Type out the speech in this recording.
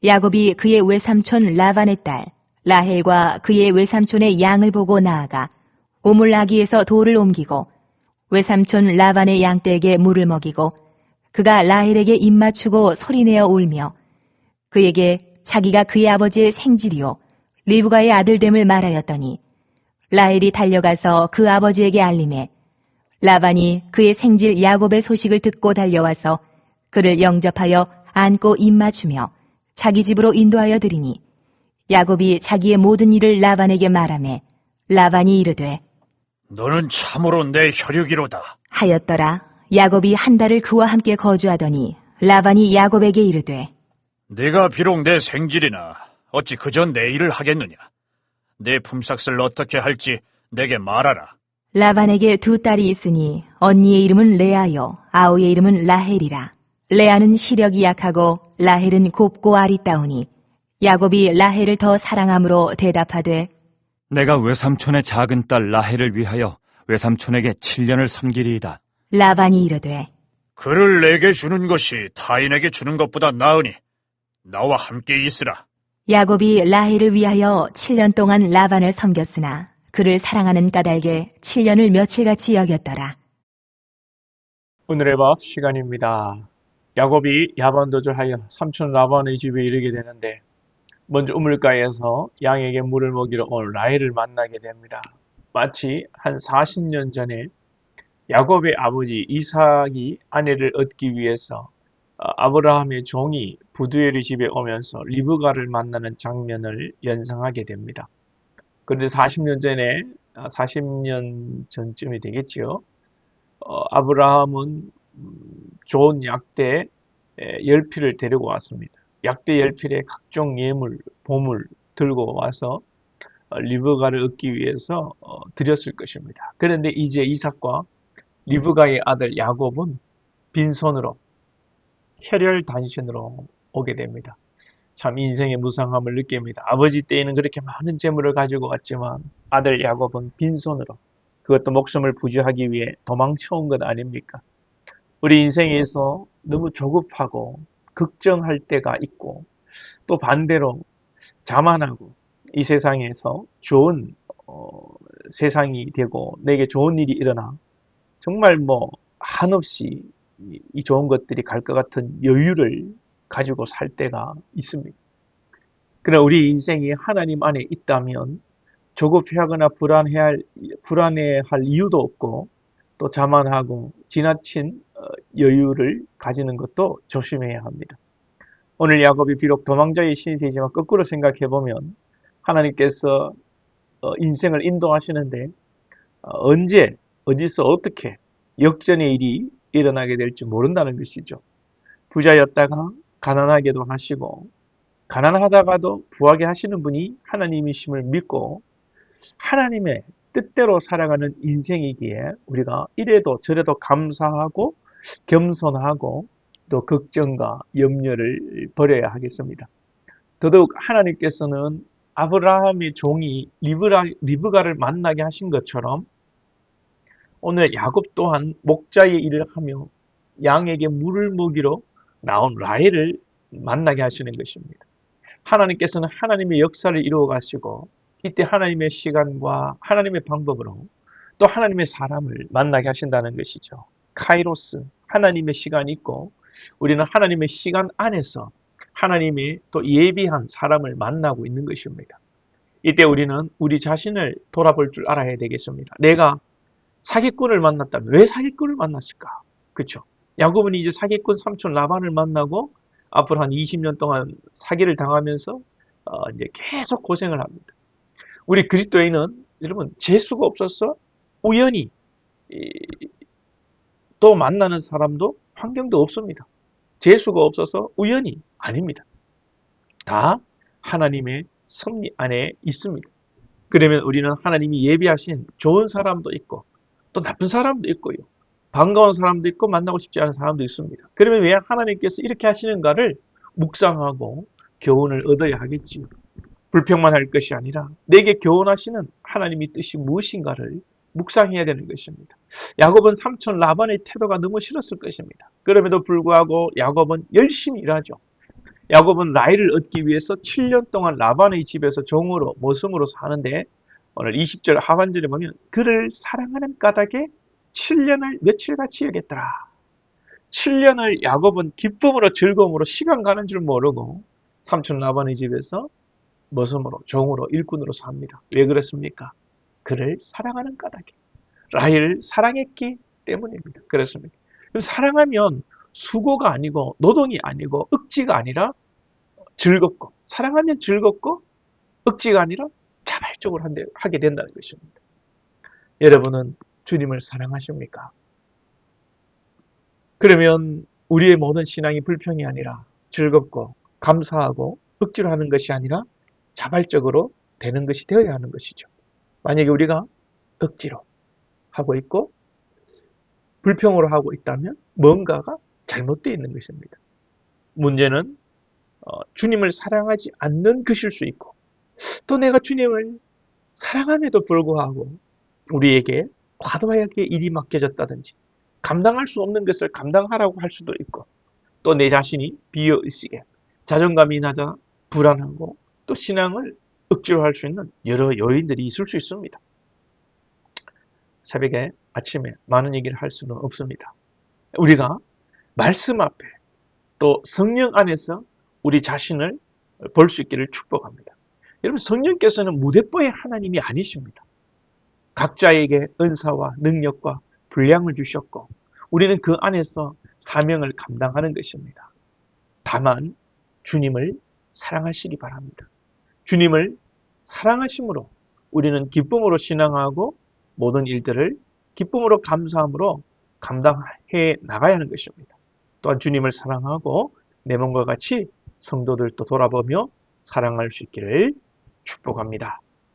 야곱이 그의 외삼촌 라반의 딸 라헬과 그의 외삼촌의 양을 보고 나아가 오물나기에서 돌을 옮기고 외삼촌 라반의 양떼에게 물을 먹이고 그가 라헬에게 입맞추고 소리내어 울며 그에게 자기가 그의 아버지의 생질이요 리브가의 아들됨을 말하였더니 라헬이 달려가서 그 아버지에게 알림해 라반이 그의 생질 야곱의 소식을 듣고 달려와서 그를 영접하여 안고 입맞추며 자기 집으로 인도하여 드리니 야곱이 자기의 모든 일을 라반에게 말하매 라반이 이르되 너는 참으로 내 혈육이로다 하였더라. 야곱이 한 달을 그와 함께 거주하더니 라반이 야곱에게 이르되 네가 비록 내 생질이나 어찌 그저 내 일을 하겠느냐. 내 품삯을 어떻게 할지 내게 말하라. 라반에게 두 딸이 있으니 언니의 이름은 레아요 아우의 이름은 라헬이라. 레아는 시력이 약하고 라헬은 곱고 아리따우니 야곱이 라헬을 더 사랑함으로 대답하되 내가 외삼촌의 작은 딸 라헬을 위하여 외삼촌에게 7년을 섬기리이다. 라반이 이르되 그를 내게 주는 것이 타인에게 주는 것보다 나으니 나와 함께 있으라. 야곱이 라헬을 위하여 7년 동안 라반을 섬겼으나 그를 사랑하는 까닭에 7년을 며칠같이 여겼더라. 오늘의 법 시간입니다. 야곱이 야반도주하여 삼촌 라반의 집에 이르게 되는데 먼저 우물가에서 양에게 물을 먹이러 온 라헬을 만나게 됩니다. 마치 한 40년 전에 야곱의 아버지 이삭이 아내를 얻기 위해서 아브라함의 종이 부두엘의 집에 오면서 리브가를 만나는 장면을 연상하게 됩니다. 그런데 40년 전쯤이 되겠죠. 아브라함은 좋은 약대 10필을 데리고 왔습니다. 약대 10필에 각종 예물, 보물 들고 와서 리브가를 얻기 위해서 드렸을 것입니다. 그런데 이제 이삭과 리브가의 아들 야곱은 빈손으로 혈혈단신으로 오게 됩니다. 참 인생의 무상함을 느낍니다. 아버지 때에는 그렇게 많은 재물을 가지고 왔지만 아들 야곱은 빈손으로 그것도 목숨을 부지하기 위해 도망쳐온 것 아닙니까? 우리 인생에서 너무 조급하고 걱정할 때가 있고 또 반대로 자만하고 이 세상에서 좋은 세상이 되고 내게 좋은 일이 일어나 정말 한없이 이 좋은 것들이 갈 것 같은 여유를 가지고 살 때가 있습니다. 그러나 우리 인생이 하나님 안에 있다면 조급해하거나 불안해할 이유도 없고 또 자만하고 지나친 여유를 가지는 것도 조심해야 합니다. 오늘 야곱이 비록 도망자의 신세이지만 거꾸로 생각해보면 하나님께서 인생을 인도하시는데 언제 어디서 어떻게 역전의 일이 일어나게 될지 모른다는 것이죠. 부자였다가 가난하게도 하시고 가난하다가도 부하게 하시는 분이 하나님이심을 믿고 하나님의 뜻대로 살아가는 인생이기에 우리가 이래도 저래도 감사하고 겸손하고 또 걱정과 염려를 버려야 하겠습니다. 더더욱 하나님께서는 아브라함의 종이 리브가를 만나게 하신 것처럼 오늘 야곱 또한 목자의 일을 하며 양에게 물을 먹이러 나온 라헬을 만나게 하시는 것입니다. 하나님께서는 하나님의 역사를 이루어 가시고 이때 하나님의 시간과 하나님의 방법으로 또 하나님의 사람을 만나게 하신다는 것이죠. 카이로스, 하나님의 시간이 있고 우리는 하나님의 시간 안에서 하나님이 또 예비한 사람을 만나고 있는 것입니다. 이때 우리는 우리 자신을 돌아볼 줄 알아야 되겠습니다. 내가 사기꾼을 만났다면 왜 사기꾼을 만났을까? 그렇죠? 야곱은 이제 사기꾼 삼촌 라반을 만나고 앞으로 한 20년 동안 사기를 당하면서 이제 계속 고생을 합니다. 우리 그리스도인은 여러분 재수가 없어서 우연히 또 만나는 사람도 환경도 없습니다. 재수가 없어서 우연히 아닙니다. 다 하나님의 섭리 안에 있습니다. 그러면 우리는 하나님이 예비하신 좋은 사람도 있고 또 나쁜 사람도 있고요. 반가운 사람도 있고 만나고 싶지 않은 사람도 있습니다. 그러면 왜 하나님께서 이렇게 하시는가를 묵상하고 교훈을 얻어야 하겠지요. 불평만 할 것이 아니라 내게 교훈하시는 하나님의 뜻이 무엇인가를 묵상해야 되는 것입니다. 야곱은 삼촌 라반의 태도가 너무 싫었을 것입니다. 그럼에도 불구하고 야곱은 열심히 일하죠. 야곱은 라헬을 얻기 위해서 7년 동안 라반의 집에서 종으로 모성으로 사는데 오늘 20절 하반절에 보면 그를 사랑하는 까닭에 7년을 며칠같이 여겼더라. 7년을 야곱은 기쁨으로 즐거움으로 시간 가는 줄 모르고 삼촌 라반의 집에서 모성으로 종으로 일꾼으로 삽니다. 왜 그랬습니까? 그를 사랑하는 까닭에. 라헬을 사랑했기 때문입니다. 그렇습니다. 그럼 사랑하면 수고가 아니고 노동이 아니고 억지가 아니라 즐겁고, 사랑하면 즐겁고 억지가 아니라 자발적으로 하게 된다는 것입니다. 여러분은 주님을 사랑하십니까? 그러면 우리의 모든 신앙이 불평이 아니라 즐겁고 감사하고 억지로 하는 것이 아니라 자발적으로 되는 것이 되어야 하는 것이죠. 만약에 우리가 억지로 하고 있고 불평으로 하고 있다면 뭔가가 잘못되어 있는 것입니다. 문제는 주님을 사랑하지 않는 것일 수 있고 또 내가 주님을 사랑함에도 불구하고 우리에게 과도하게 일이 맡겨졌다든지 감당할 수 없는 것을 감당하라고 할 수도 있고 또 내 자신이 비어의식에 자존감이 낮아 불안하고 또 신앙을 억지로 할 수 있는 여러 요인들이 있을 수 있습니다. 새벽에 아침에 많은 얘기를 할 수는 없습니다. 우리가 말씀 앞에 또 성령 안에서 우리 자신을 볼 수 있기를 축복합니다. 여러분 성령께서는 무대뽀의 하나님이 아니십니다. 각자에게 은사와 능력과 분량을 주셨고 우리는 그 안에서 사명을 감당하는 것입니다. 다만 주님을 사랑하시기 바랍니다. 주님을 사랑하심으로 우리는 기쁨으로 신앙하고 모든 일들을 기쁨으로 감사함으로 감당해 나가야 하는 것입니다. 또한 주님을 사랑하고 내 몸과 같이 성도들도 돌아보며 사랑할 수 있기를 축복합니다.